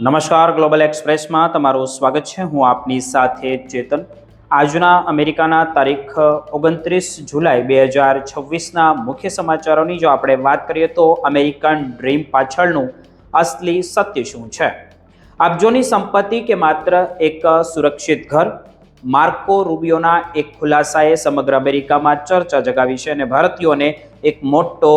નમસ્કાર, ગ્લોબલ એક્સપ્રેસમાં તમારું સ્વાગત છે. હું આપની સાથે ચેતન. આજના અમેરિકાના તારીખ 29 જુલાઈ 2026ના મુખ્ય સમાચારોની જો આપણે વાત કરીએ તો અમેરિકન ડ્રીમ પાછળનું અસલી સત્ય શું છે? અબજોની સંપત્તિ કે માત્ર એક સુરક્ષિત ઘર? માર્કો રૂબિયોના એક ખુલાસાએ સમગ્ર અમેરિકામાં ચર્ચા જગાવી છે અને ભારતીયોને એક મોટો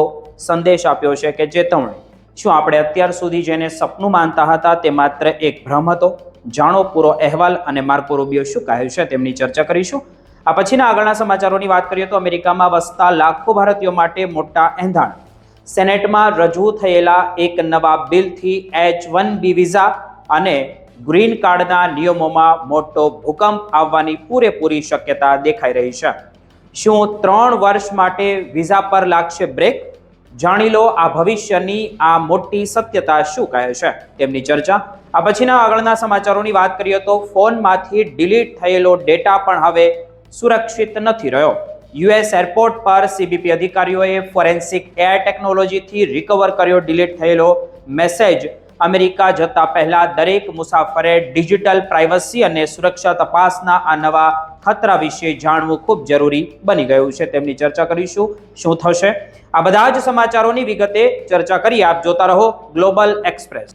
સંદેશ આપ્યો છે કે ચેતવણી. શું આપણે અત્યાર સુધી જેને સપનું માનતા હતા તે માત્ર એક ભ્રમ હતો? જાણો પૂરો અહેવાલ અને માર્કો રૂબિયો શું કહે છે તેમની ચર્ચા કરીશું. આ પછીના આગળના સમાચારોની વાત કરીએ તો અમેરિકામાં વસતા લાખો ભારતીયો માટે મોટા એંધાણ. સેનેટમાં રજૂ થયેલા એક નવા બિલથી H-1B વિઝા અને ગ્રીન કાર્ડના નિયમોમાં મોટો ભૂકંપ આવવાની પૂરેપૂરી શક્યતા દેખાઈ રહી છે. શું 3 વર્ષ માટે વિઝા પર લાગશે બ્રેક? જાણી લો આ ભવિષ્યની આ મોટી સત્યતા શું કહે છે તેમની ચર્ચા. આ પછીના આગળના સમાચારોની વાત કરીએ તો ફોનમાંથી ડિલીટ થયેલો ડેટા પણ હવે સુરક્ષિત નથી રહ્યો. યુએસ એરપોર્ટ પર સીબીપી અધિકારીઓએ ફોરેન્સિક એઆઈ ટેકનોલોજીથી રિકવર કર્યો ડિલીટ થયેલો મેસેજ. અમેરિકા જતા પહેલા દરેક મુસાફરે ડિજિટલ પ્રાઇવસી અને સુરક્ષા તપાસના આ નવા ખતરા વિશે જાણવું ખૂબ જરૂરી બની ગયું છે. તેમની ચર્ચા કરીશું. શું થશે? આ બધા જ સમાચારોની વિગતે ચર્ચા કરી. આપ જોતા રહો ગ્લોબલ એક્સપ્રેસ.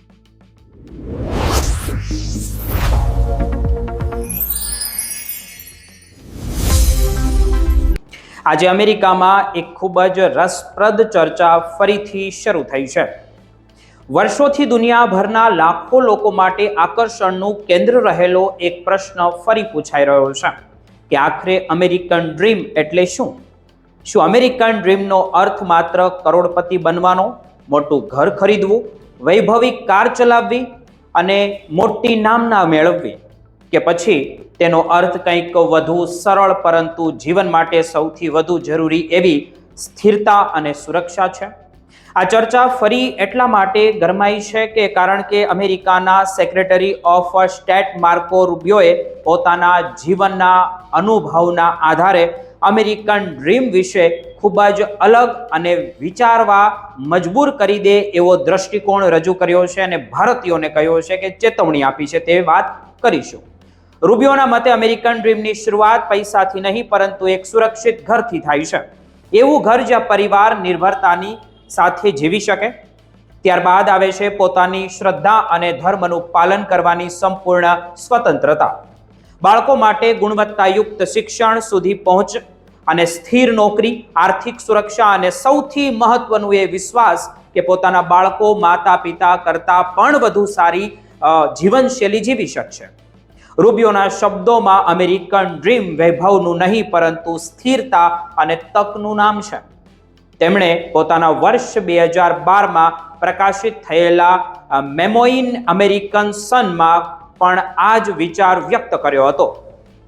આજે અમેરિકામાં એક ખૂબ જ રસપ્રદ ચર્ચા ફરીથી શરૂ થઈ છે. વર્ષોથી દુનિયાભરના લાખો લોકો માટે આકર્ષણનું કેન્દ્ર રહેલો એક પ્રશ્ન ફરી પૂછાઈ રહ્યો છે કે આખરે અમેરિકન ડ્રીમ એટલે શું? શું અમેરિકન ડ્રીમનો અર્થ માત્ર કરોડપતિ બનવાનો, મોટું ઘર ખરીદવું, વૈભવી કાર ચલાવવી અને મોટી નામના મેળવવી, કે પછી તેનો અર્થ કંઈક વધુ સરળ પરંતુ જીવન માટે સૌથી વધુ જરૂરી એવી સ્થિરતા અને સુરક્ષા છે? આ ચર્ચા ફરી એટલા માટે ગરમાઈ છે કે કારણ કે અમેરિકાના સેક્રેટરી ઓફ સ્ટેટ માર્કો રૂબિયોએ પોતાના જીવનના અનુભવના આધારે અમેરિકન ડ્રીમ વિશે ખૂબ જ અલગ અને વિચારવા મજબૂર કરી દે એવો દ્રષ્ટિકોણ રજૂ કર્યો છે અને ભારતીયોને કહ્યો છે કે ચેતવણી આપી છે. તે વાત કરીશું. રૂબિયોના મતે અમેરિકન ડ્રીમની શરૂઆત પૈસાથી નહીં પરંતુ એક સુરક્ષિત ઘરથી થાય છે. એવું ઘર જ્યાં પરિવાર નિર્ભરતાની સાથે જીવી શકે. ત્યારબાદ આવે છે પોતાની શ્રદ્ધા અને ધર્મનું પાલન કરવાની સંપૂર્ણ સ્વતંત્રતા. બાળકો માટે ગુણવત્તાયુક્ત શિક્ષણ સુધી પહોંચ અને સ્થિર નોકરી, આર્થિક સુરક્ષા અને સૌથી મહત્વનું એ વિશ્વાસ કે પોતાના બાળકો માતા પિતા કરતા પણ વધુ સારી જીવનશૈલી જીવી શકશે. રૂબિયોના શબ્દોમાં અમેરિકન ડ્રીમ વૈભવનું નહીં પરંતુ સ્થિરતા અને તકનું નામ છે. તેમણે પોતાના વર્ષ 2012માં પ્રકાશિત થયેલા મેમોઇન અમેરિકન સનમાં પણ આ જ વિચાર વ્યક્ત કર્યો હતો.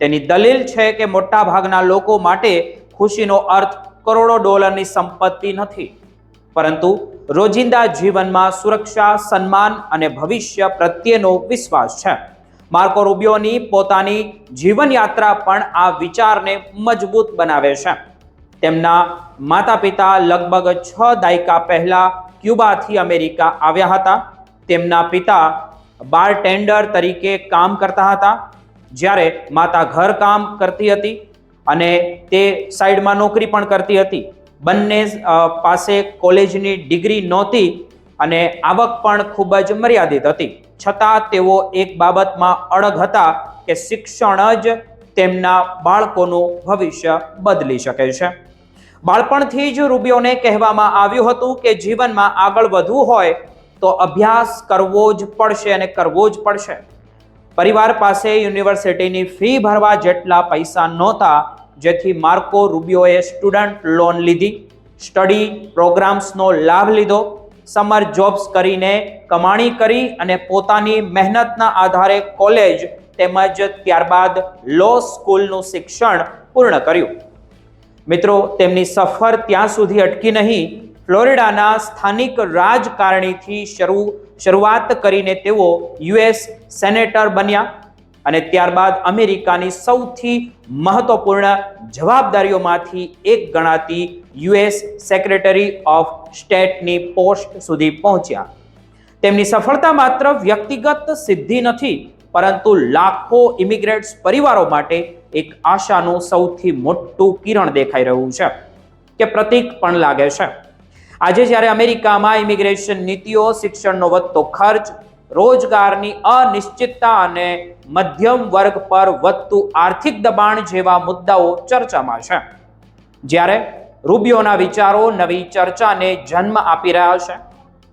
તેની દલીલ છે કે મોટા ભાગના લોકો માટે ખુશીનો અર્થ કરોડો ડોલરની સંપત્તિ નથી પરંતુ રોજિંદા જીવનમાં સુરક્ષા, સન્માન અને ભવિષ્ય પ્રત્યેનો વિશ્વાસ છે. માર્કો રૂબિયોની પોતાની જીવનયાત્રા પણ આ વિચારને મજબૂત બનાવે છે. તેમના માતા પિતા લગભગ 6 દાયકા પહેલા ક્યુબાથી અમેરિકા આવ્યા હતા. તેમના પિતા બારટેન્ડર તરીકે કામ કરતા હતા જ્યારે માતા ઘરકામ કરતી હતી અને તે સાઈડમાં નોકરી પણ કરતી હતી. બંને પાસે કોલેજની ડિગ્રી નહોતી અને આવક પણ ખૂબ જ મર્યાદિત હતી. છતાં તેઓ એક બાબતમાં અડગ હતા કે શિક્ષણ જ તેમના બાળકોનું ભવિષ્ય બદલી શકે છે. બાળપણથી જ રૂબિયોને કહેવામાં આવ્યું હતું કે જીવનમાં આગળ વધવું હોય તો અભ્યાસ કરવો જ પડશે અને કરવો જ પડશે. પરિવાર પાસે યુનિવર્સિટીની ફી ભરવા જેટલા પૈસા નહોતા જેથી માર્કો રૂબિયોએ સ્ટુડન્ટ લોન લીધી, સ્ટડી પ્રોગ્રામ્સનો લાભ લીધો, સમર જોબ્સ કરીને કમાણી કરી અને પોતાની મહેનતના આધારે કોલેજ તેમજ ત્યારબાદ લો સ્કૂલનું શિક્ષણ પૂર્ણ કર્યું. મિત્રો, તેમની સફર ત્યાં સુધી અટકી નહીં. ફ્લોરિડાના સ્થાનિક રાજકારણીથી શરૂઆત કરીને તેઓ યુએસ સેનેટર બન્યા અને ત્યારબાદ અમેરિકાની સૌથી મહત્વપૂર્ણ જવાબદારીઓમાંથી એક ગણાતી યુએસ સેક્રેટરી ઓફ સ્ટેટની પોસ્ટ સુધી પહોંચ્યા. તેમની સફળતા માત્ર વ્યક્તિગત સિદ્ધિ નથી, પરંતુ લાખો ઇમિગ્રન્ટ્સ પરિવારો માટે એક આશાનું સૌથી મોટું કિરણ દેખાઈ રહ્યું છે કે પ્રતીક પણ લાગે છે. આજે જ્યારે અમેરિકામાં ઇમિગ્રેશન નીતિઓ, શિક્ષણનો વધતો ખર્ચ, રોજગારની અનિશ્ચિતતા અને મધ્યમ વર્ગ પર વધતું આર્થિક દબાણ જેવા મુદ્દાઓ ચર્ચામાં છે, જ્યારે રૂબિયોના વિચારો નવી ચર્ચાને જન્મ આપી રહ્યા છે.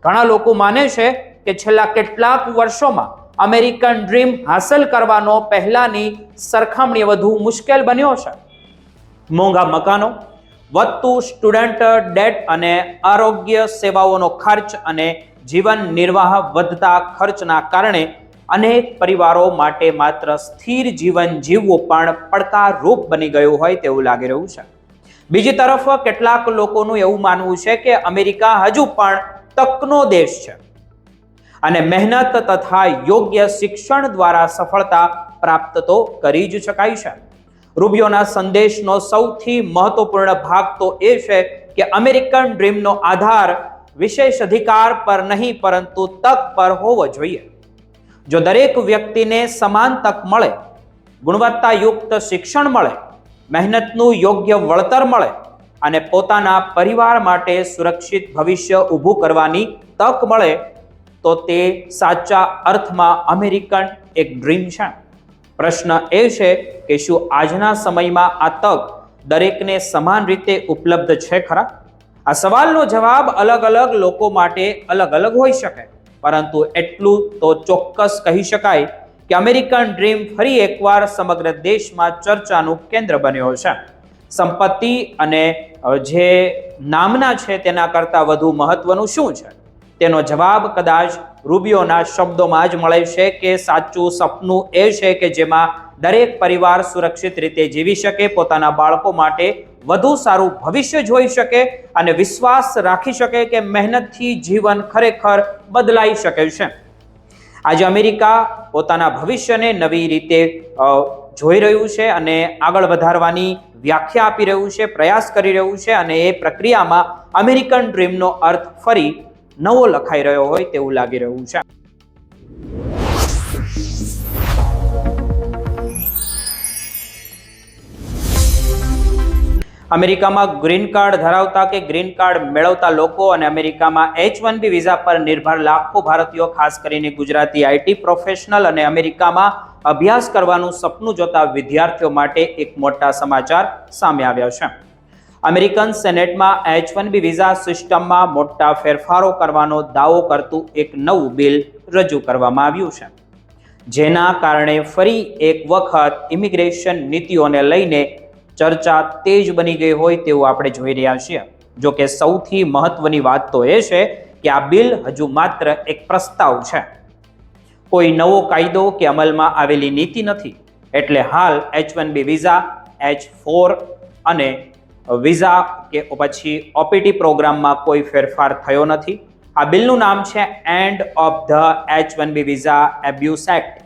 ઘણા લોકો માને છે કે છેલ્લા કેટલાક વર્ષોમાં અમેરિકન ડ્રીમ હાંસલ કરવાનો પહેલાની સરખામણીએ વધુ મુશ્કેલ બન્યો છે. મોંઘા મકાનો, વધતું સ્ટુડન્ટ ડેટ અને આરોગ્ય સેવાઓનો ખર્ચ અને જીવન નિર્વાહ વધતા ખર્ચના કારણે અનેક પરિવારો માટે માત્ર સ્થિર જીવન જીવવું પણ પડકારરૂપ બની ગયું હોય તેવું લાગી રહ્યું છે. બીજી તરફ કેટલાક લોકોનું એવું માનવું છે કે અમેરિકા હજુ પણ તકનો દેશ છે અને મહેનત તથા યોગ્ય શિક્ષણ દ્વારા સફળતા પ્રાપ્ત તો કરી જ શકાય છે. રૂબિયોના સંદેશનો સૌથી મહત્વપૂર્ણ ભાગ તો એ છે કે અમેરિકન ડ્રીમનો આધાર વિશેષ અધિકાર પર નહીં પરંતુ તક પર હોવો જોઈએ. જો દરેક વ્યક્તિને સમાન તક મળે, ગુણવત્તાયુક્ત શિક્ષણ મળે, મહેનતનું યોગ્ય વળતર મળે અને પોતાના પરિવાર માટે સુરક્ષિત ભવિષ્ય ઊભું કરવાની તક મળે, તો તે સાચા અર્થમાં અમેરિકન એક ડ્રીમ છે. પ્રશ્ન એ છે કે શું આજના સમયમાં આ તક દરેકને સમાન રીતે ઉપલબ્ધ છે ખરા? આ સવાલનો જવાબ અલગ અલગ લોકો માટે અલગ અલગ હોઈ શકે, પરંતુ એટલું તો ચોક્કસ કહી શકાય કે અમેરિકન ડ્રીમ ફરી એકવાર સમગ્ર દેશમાં ચર્ચાનું કેન્દ્ર બન્યો છે. સંપત્તિ અને જે નામના છે તેના કરતાં વધુ મહત્વનું શું છે? તેનો જવાબ કદાચ રૂબિયોના શબ્દોમાં જ મળે છે કે સાચું સપનું એ છે કે જેમાં દરેક પરિવાર સુરક્ષિત રીતે જીવી શકે, પોતાના બાળકો માટે વધુ સારું ભવિષ્ય જોઈ શકે અને વિશ્વાસ રાખી શકે કે મહેનતથી જીવન ખરેખર બદલાઈ શકે છે. આજે અમેરિકા પોતાના ભવિષ્યને નવી રીતે જોઈ રહ્યું છે અને આગળ વધારવાની વ્યાખ્યા આપી રહ્યું છે, પ્રયાસ કરી રહ્યું છે અને એ પ્રક્રિયામાં અમેરિકન ડ્રીમનો અર્થ ફરી નવો લખાઈ રહ્યો હોય તેવું લાગી રહ્યું છે. અમેરિકામાં ગ્રીન કાર્ડ ધરાવતા કે ગ્રીન કાર્ડ મેળવતા લોકો અને અમેરિકામાં H-1B વિઝા પર નિર્ભર લાખો ભારતીયો, ખાસ કરીને ગુજરાતી આઈટી પ્રોફેશનલ અને અમેરિકામાં અભ્યાસ કરવાનું સપનું જોતા વિદ્યાર્થીઓ માટે એક મોટા સમાચાર સામે આવ્યા છે. અમેરિકન સેનેટમાં H-1B વિઝા સિસ્ટમમાં મોટા ફેરફારો કરવાનો દાવો કરતું એક નવું બિલ રજૂ કરવામાં આવ્યું છે, જેના કારણે ફરી એક વખત ઇમિગ્રેશન નીતિઓને લઈને ચર્ચા તેજ બની ગઈ હોય તેવું આપણે જોઈ રહ્યા છીએ. જો કે સૌથી મહત્વની વાત તો એ છે કે આ બિલ હજુ માત્ર એક પ્રસ્તાવ છે, કોઈ નવો કાયદો કે અમલમાં આવેલી નીતિ નથી. એટલે હાલ H-1B વિઝા, H-4 અને વિઝા કે પછી OPT પ્રોગ્રામમાં કોઈ ફેરફાર થયો નથી. આ બિલનું નામ છે end of the H-1B visa abuse act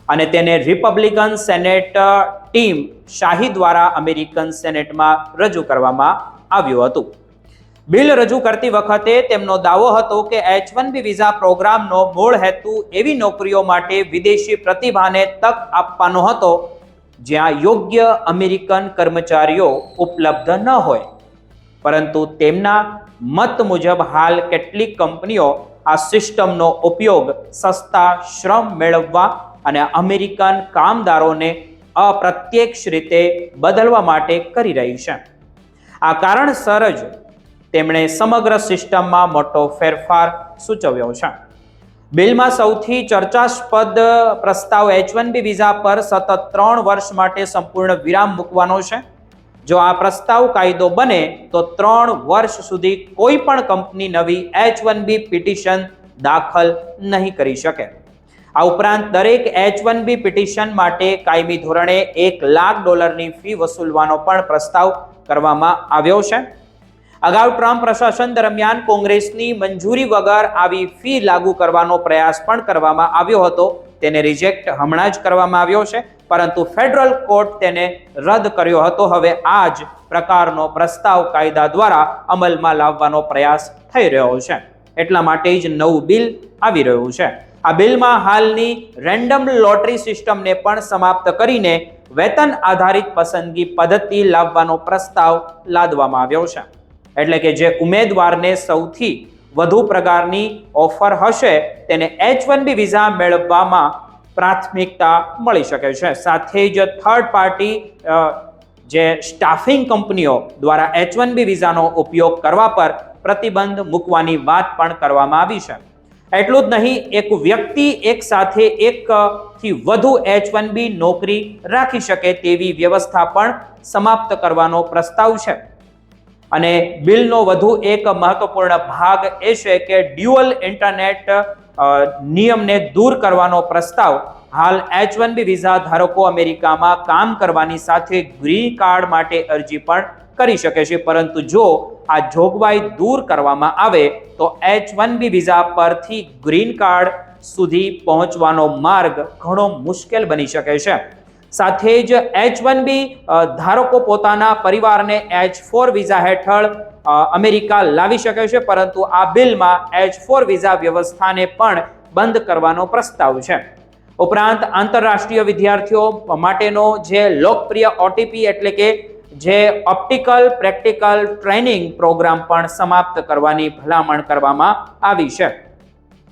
અને તેને રિપબ્લિકન સેનેટ ટીમ શાહી દ્વારા અમેરિકન સેનેટમાં રજૂ કરવામાં આવ્યું હતું. બિલ રજૂ કરતી વખતે તેમનો દાવો હતો કે H-1B વિઝા પ્રોગ્રામનો મૂળ હેતુ એવી નોકરીઓ માટે વિદેશી પ્રતિભાને તક આપવાનો હતો જ્યાં યોગ્ય અમેરિકન કર્મચારીઓ ઉપલબ્ધ ન હોય. પરંતુ તેમના મત મુજબ હાલ કેટલીક કંપનીઓ આ સિસ્ટમનો ઉપયોગ સસ્તા શ્રમ મેળવવા અને અમેરિકન કામદારોને અપ્રત્યક્ષ રીતે બદલવા માટે કરી રહી છે. આ કારણસર જ તેમણે સમગ્ર સિસ્ટમમાં મોટો ફેરફાર સૂચવ્યો છે. બિલમાં સૌથી ચર્ચાસ્પદ પ્રસ્તાવ H-1B વિઝા પર સતત 3 વર્ષ માટે સંપૂર્ણ વિરામ મૂકવાનો છે. જો આ પ્રસ્તાવ કાયદો બને તો 3 વર્ષ સુધી કોઈ પણ કંપની નવી H-1B પિટિશન દાખલ નહીં કરી શકે. આ ઉપરાંત દરેક H-1B પિટિશન માટે કાયમી ધોરણે $1 લાખ ફી વસૂલવાનો પણ પ્રસ્તાવ કરવામાં આવ્યો છે. અગાઉ ટ્રમ્પ પ્રશાસન દરમિયાન કોંગ્રેસની મંજૂરી વગર આવી ફી લાગુ કરવાનો પ્રયાસ પણ કરવામાં આવ્યો હતો. તેને રિજેક્ટ હમણાં જ કરવામાં આવ્યો છે, પરંતુ ફેડરલ કોર્ટ તેને રદ કર્યો હતો. હવે આ જ પ્રકારનો પ્રસ્તાવ કાયદા દ્વારા અમલમાં લાવવાનો પ્રયાસ થઈ રહ્યો છે. એટલા માટે જ નવું બિલ આવી રહ્યું છે. આ બિલમાં હાલની રેન્ડમ લોટરી સિસ્ટમને પણ સમાપ્ત કરીને વેતન આધારિત પસંદગી પદ્ધતિ લાવવાનો પ્રસ્તાવ લાદવામાં આવ્યો છે. એટલે કે જે ઉમેદવારને સૌથી વધુ પગારની ઓફર હશે તેને H-1B વિઝા મેળવવામાં પ્રાથમિકતા મળી શકે છે. સાથે જ થર્ડ પાર્ટી જે સ્ટાફિંગ કંપનીઓ દ્વારા H-1B વિઝાનો ઉપયોગ કરવા પર પ્રતિબંધ મૂકવાની વાત પણ કરવામાં આવી છે. એટલું જ નહીં, એક વ્યક્તિ એક સાથે એકથી વધુ H-1B નોકરી રાખી શકે તેવી વ્યવસ્થા પણ સમાપ્ત કરવાનો પ્રસ્તાવ છે. અને બિલનો વધુ એક મહત્વપૂર્ણ ભાગ એ છે કે ડ્યુઅલ ઇન્ટરનેટ નિયમને દૂર કરવાનો પ્રસ્તાવ. હાલ H-1B વિઝા ધારકો અમેરિકામાં કામ કરવાની સાથે ગ્રીન કાર્ડ માટે અરજી પણ કરી શકે છે, પરંતુ જો આ જોગવાઈ દૂર કરવામાં આવે તો H-1B વિઝા પરથી ગ્રીન કાર્ડ સુધી પહોંચવાનો માર્ગ ઘણો મુશ્કેલ બની શકે છે. સાથે જ H-1B ધારકો પોતાના પરિવારને H-4 વિઝા હેઠળ અમેરિકા લાવી શકે છે, પરંતુ આ બિલમાં H-4 વિઝા વ્યવસ્થાને પણ બંધ કરવાનો પ્રસ્તાવ છે. ઉપરાંત આંતરરાષ્ટ્રીય વિદ્યાર્થીઓ માટેનો જે લોકપ્રિય OTP એટલે કે જે ઓપ્ટિકલ પ્રેક્ટિકલ ટ્રેનિંગ પ્રોગ્રામ પણ સમાપ્ત કરવાની ભલામણ કરવામાં આવી છે.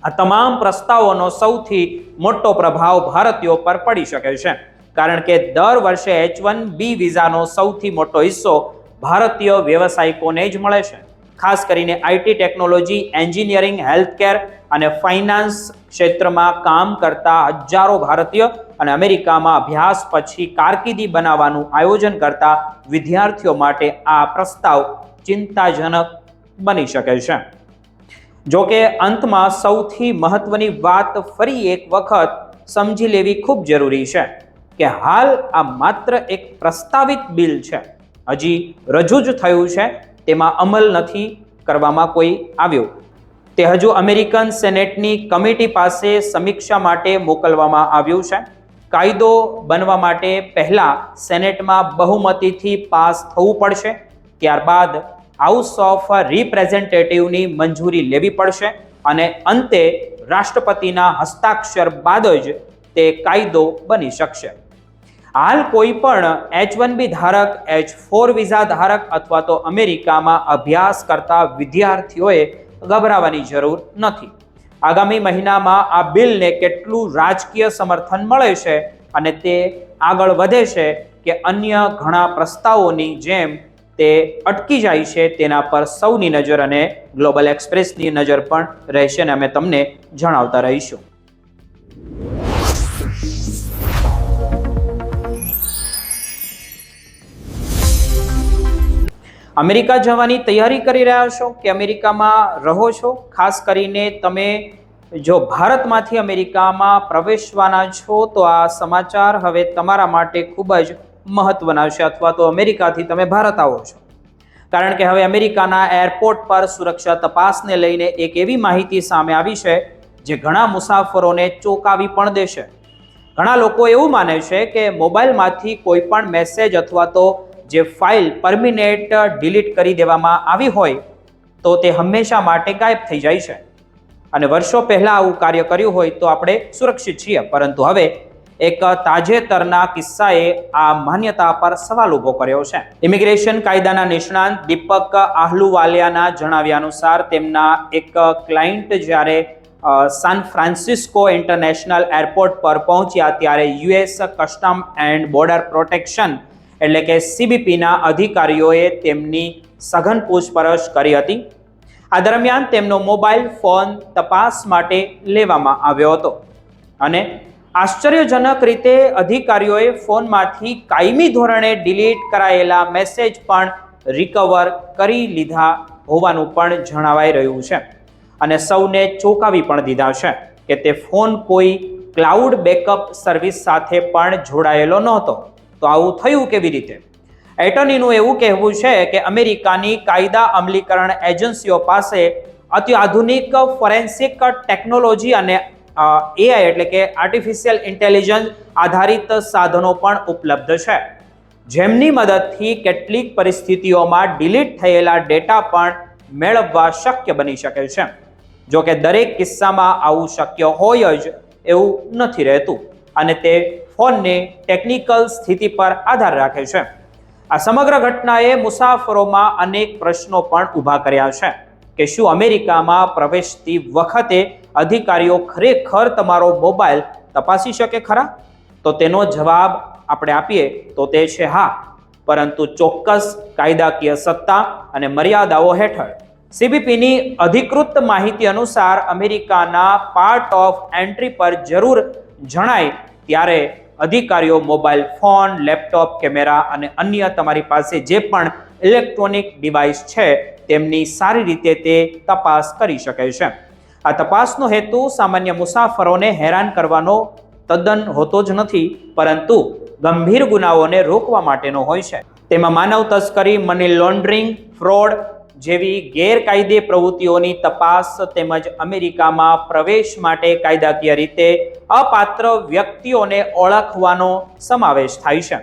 આ તમામ પ્રસ્તાવોનો સૌથી મોટો પ્રભાવ ભારતીયો પર પડી શકે છે, કારણ કે દર વર્ષે H-1B વિઝાનો સૌથી મોટો હિસ્સો ભારતીય વ્યવસાયિકોને જ મળે છે. ખાસ કરીને IT, ટેકનોલોજી, એન્જિનિયરિંગ, હેલ્થકેર અને ફાઇનાન્સ ક્ષેત્રમાં કામ કરતા હજારો ભારતીય અને અમેરિકામાં અભ્યાસ પછી કારકિર્દી બનાવવાનું આયોજન કરતા વિદ્યાર્થીઓ માટે આ પ્રસ્તાવ ચિંતાજનક બની શકે છે. જો કે અંતમાં સૌથી મહત્વની વાત ફરી એક વખત સમજી લેવી ખૂબ જરૂરી છે કે હાલ આ માત્ર એક પ્રસ્તાવિત બિલ છે, હજી રજૂ જ થયું છે, તેમાં અમલ નથી કરવામાં કોઈ આવ્યો. તે હજુ અમેરિકન સેનેટની કમિટી પાસે સમીક્ષા માટે મોકલવામાં આવ્યું છે. કાયદો બનવા માટે પહેલા સેનેટમાં બહુમતીથી પાસ થવું પડશે, ત્યારબાદ હાઉસ ઓફ રિપ્રેઝેન્ટેટિવની મંજૂરી લેવી પડશે અને અંતે રાષ્ટ્રપતિના હસ્તાક્ષર બાદ જ તે કાયદો બની શકશે. હાલ કોઈ પણ H-1B ધારક, H-4 વિઝા ધારક અથવા તો અમેરિકામાં અભ્યાસ કરતા વિદ્યાર્થીઓએ ગભરાવાની જરૂર નથી. આગામી મહિનામાં આ બિલને કેટલું રાજકીય સમર્થન મળે છે અને તે આગળ વધે છે કે અન્ય ઘણા પ્રસ્તાવોની જેમ તે અટકી જાય છે, તેના પર સૌની નજર અને ગ્લોબલ એક્સપ્રેસની નજર પણ રહેશે અને અમે તમને જણાવતા રહીશું. અમેરિકા જવાની તૈયારી કરી રહ્યા છો કે અમેરિકામાં રહો છો? ખાસ કરીને તમે જો ભારતમાંથી અમેરિકામાં પ્રવેશવાના છો તો આ સમાચાર હવે તમારા માટે ખૂબ જ મહત્વના છે, અથવા તો અમેરિકાથી તમે ભારત આવો છો. કારણ કે હવે અમેરિકાના એરપોર્ટ પર સુરક્ષા તપાસને લઈને એક એવી માહિતી સામે આવી છે જે ઘણા મુસાફરોને ચોંકાવી પણ દેશે. ઘણા લોકો એવું માને છે કે મોબાઈલમાંથી કોઈ પણ મેસેજ અથવા તો જે ફાઇલ પરમિનેન્ટ ડિલીટ કરી દેવામાં આવી હોય તો તે હંમેશા માટે ગાયબ થઈ જાય છે અને વર્ષો પહેલા આવું કાર્ય કર્યું હોય તો આપણે સુરક્ષિત છીએ. પરંતુ હવે એક તાજેતરના કિસ્સાએ આ માન્યતા પર સવાલ ઊભો કર્યો છે. ઇમિગ્રેશન કાયદાના નિષ્ણાંત દીપક આહલુવાલિયાના જણાવ્યા અનુસાર તેમના એક ક્લાયન્ટ જ્યારે સાન ફ્રાન્સિસ્કો ઇન્ટરનેશનલ એરપોર્ટ પર પહોંચ્યા ત્યારે US custom and border protection એટલે કે CBPના અધિકારીઓએ તેમની સઘન પૂછપરછ કરી હતી. આ દરમિયાન તેમનો મોબાઈલ ફોન તપાસ માટે લેવામાં આવ્યો હતો અને આશ્ચર્યજનક રીતે અધિકારીઓએ ફોનમાંથી કાયમી ધોરણે ડિલીટ કરાયેલા મેસેજ પણ રિકવર કરી લીધા હોવાનું પણ જણાવાઈ રહ્યું છે અને સૌને ચોંકાવી પણ દીધા છે કે તે ફોન કોઈ ક્લાઉડ બેકઅપ સર્વિસ સાથે પણ જોડાયેલો નહોતો. તો આવું થયું કેવી રીતે? એટર્નીનું એવું કહેવું છે કે અમેરિકાની કાયદા અમલીકરણ એજન્સીઓ પાસે અત્યાધુનિક ફોરેન્સિક ટેકનોલોજી અને AI એટલે કે આર્ટિફિશિયલ ઇન્ટેલિજન્સ આધારિત સાધનો પણ ઉપલબ્ધ છે, જેમની મદદથી કેટલીક પરિસ્થિતિઓમાં ડિલીટ થયેલા ડેટા પણ મેળવવા શક્ય બની શકે છે. જો કે દરેક કિસ્સામાં આવું શક્ય હોય જ એવું નથી રહેતું અને તે ફોનની ટેકનિકલ સ્થિતિ પર આધાર રાખે છે. આ સમગ્ર ઘટનાએ મુસાફરોમાં અનેક પ્રશ્નો પણ ઊભા કર્યા છે કે શું અમેરિકામાં પ્રવેશતી વખતે અધિકારીઓ ખરેખર તમારો મોબાઈલ તપાસી શકે ખરા? તો તેનો જવાબ આપણે આપીએ તો તે છે હા, પરંતુ ચોક્કસ કાયદાકીય સત્તા અને મર્યાદાઓ હેઠળ. સીબીપીની અધિકૃત માહિતી અનુસાર અમેરિકાના પાર્ટ ઓફ એન્ટ્રી પર જરૂર જણાય ત્યારે અધિકારીઓ મોબાઈલ ફોન, લેપટોપ, કેમેરા અને અન્ય તમારી પાસે જે પણ ઇલેક્ટ્રોનિક ડિવાઇસ છે તેમની સારી રીતે તે તપાસ કરી શકે છે. આ તપાસનો હેતુ સામાન્ય મુસાફરોને હેરાન કરવાનો તદ્દન હોતો જ નથી, પરંતુ ગંભીર ગુનાઓને રોકવા માટેનો હોય છે. તેમાં માનવ તસ્કરી, મની લોન્ડરિંગ, ફ્રોડ જેવી ગેરકાયદે પ્રવૃત્તિઓની તપાસ તેમજ અમેરિકામાં પ્રવેશ માટે કાયદાકીય રીતે અપાત્ર વ્યક્તિઓને ઓળખવાનો સમાવેશ થાય છે.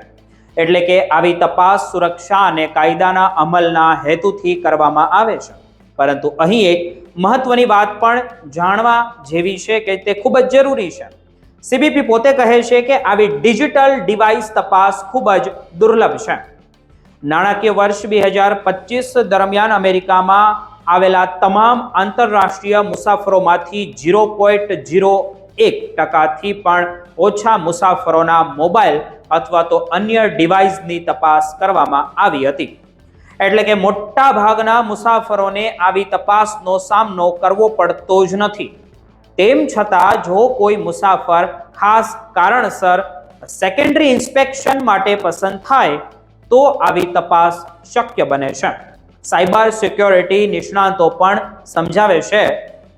એટલે કે આવી તપાસ સુરક્ષા અને કાયદાના અમલના હેતુથી કરવામાં આવે છે. પરંતુ અહીં એક મહત્વની વાત પણ જાણવા જેવી છે કે તે ખૂબ જ જરૂરી છે. સીબીપી પોતે કહે છે કે આવી ડિજિટલ ડિવાઇસ તપાસ ખૂબ જ દુર્લભ છે. નાણાકીય વર્ષ 2025 દરમિયાન અમેરિકામાં આવેલા તમામ આંતરરાષ્ટ્રીય મુસાફરોમાંથી 0.01%થી પણ ઓછા મુસાફરોના મોબાઈલ અથવા તો અન્ય ડિવાઇસની તપાસ કરવામાં આવી હતી. એટલે કે મોટા ભાગના મુસાફરોને આવી તપાસનો સામનો કરવો પડતો જ નથી. તેમ છતાં જો કોઈ મુસાફર ખાસ કારણસર સેકન્ડરી ઇન્સ્પેક્શન માટે પસંદ થાય તો આવી તપાસ શક્ય બને છે. સાયબર સિક્યોરિટી નિષ્ણાતો પણ સમજાવે છે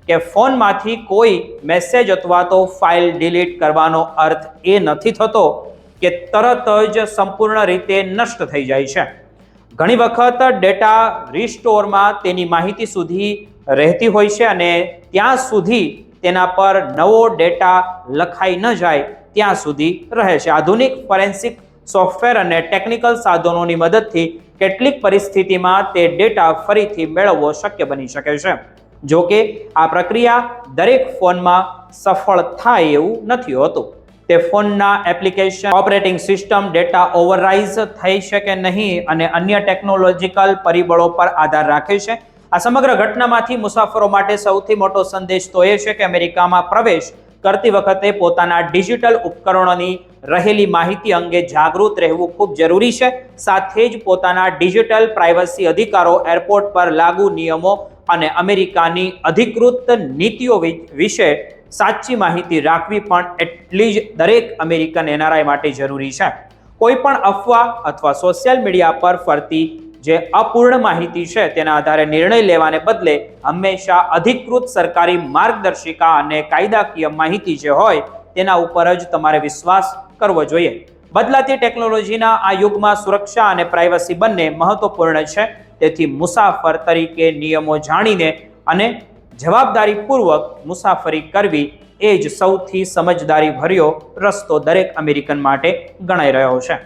કે ફોનમાંથી કોઈ મેસેજ અથવા તો ફાઇલ ડિલીટ કરવાનો અર્થ એ નથી થતો કે તરત જ સંપૂર્ણ રીતે નષ્ટ થઈ જાય છે. ઘણી વખત ડેટા રિસ્ટોરમાં તેની માહિતી સુધી રહેતી હોય છે અને ત્યાં સુધી તેના પર નવો ડેટા લખાઈ ન જાય ત્યાં સુધી રહે છે. આધુનિક ફોરેન્સિક સોફ્ટવેર અને ટેકનિકલ સાધનોની મદદથી કેટલીક પરિસ્થિતિમાં તે ડેટા ફરીથી મેળવવો શક્ય બની શકે છે. જો કે આ પ્રક્રિયા દરેક ફોનમાં સફળ થાય એવું નથી હોતું. તે ફોનના એપ્લિકેશન, ઓપરેટિંગ સિસ્ટમ, ડેટા ઓવરરાઇઝ થઈ શકે નહીં અને અન્ય ટેકનોલોજીકલ પરિબળો પર આધાર રાખે છે. આ સમગ્ર ઘટનામાંથી મુસાફરો માટે સૌથી મોટો સંદેશ તો એ છે કે અમેરિકામાં પ્રવેશ કરતી વખતે પોતાના ડિજિટલ ઉપકરણોની રહેલી માહિતી અંગે જાગૃત રહેવું ખૂબ જરૂરી છે. સાથે જ પોતાના ડિજિટલ પ્રાઇવસી અધિકારો, એરપોર્ટ પર લાગુ નિયમો અને અમેરિકાની અધિકૃત નીતિઓ વિશે સાચી માહિતી રાખવી પણ એટલી જ દરેક અમેરિકન એનઆરઆઈ માટે જરૂરી છે. કોઈ પણ અફવા અથવા સોશિયલ મીડિયા પર ફરતી જે અપૂર્ણ માહિતી છે તેના આધારે નિર્ણય લેવાને બદલે હંમેશા અધિકૃત સરકારી માર્ગદર્શિકા અને કાયદાકીય માહિતી જે હોય તેના ઉપર જ તમારે વિશ્વાસ કરવો જોઈએ. બદલાતી ટેકનોલોજીના આ યુગમાં સુરક્ષા અને પ્રાઇવસી બંને મહત્વપૂર્ણ છે. તેથી મુસાફર તરીકે નિયમો જાણીને અને જવાબદારીપૂર્વક મુસાફરી કરવી એ જ સૌથી સમજદારી ભર્યો રસ્તો દરેક અમેરિકન માટે ગણાઈ રહ્યો છે.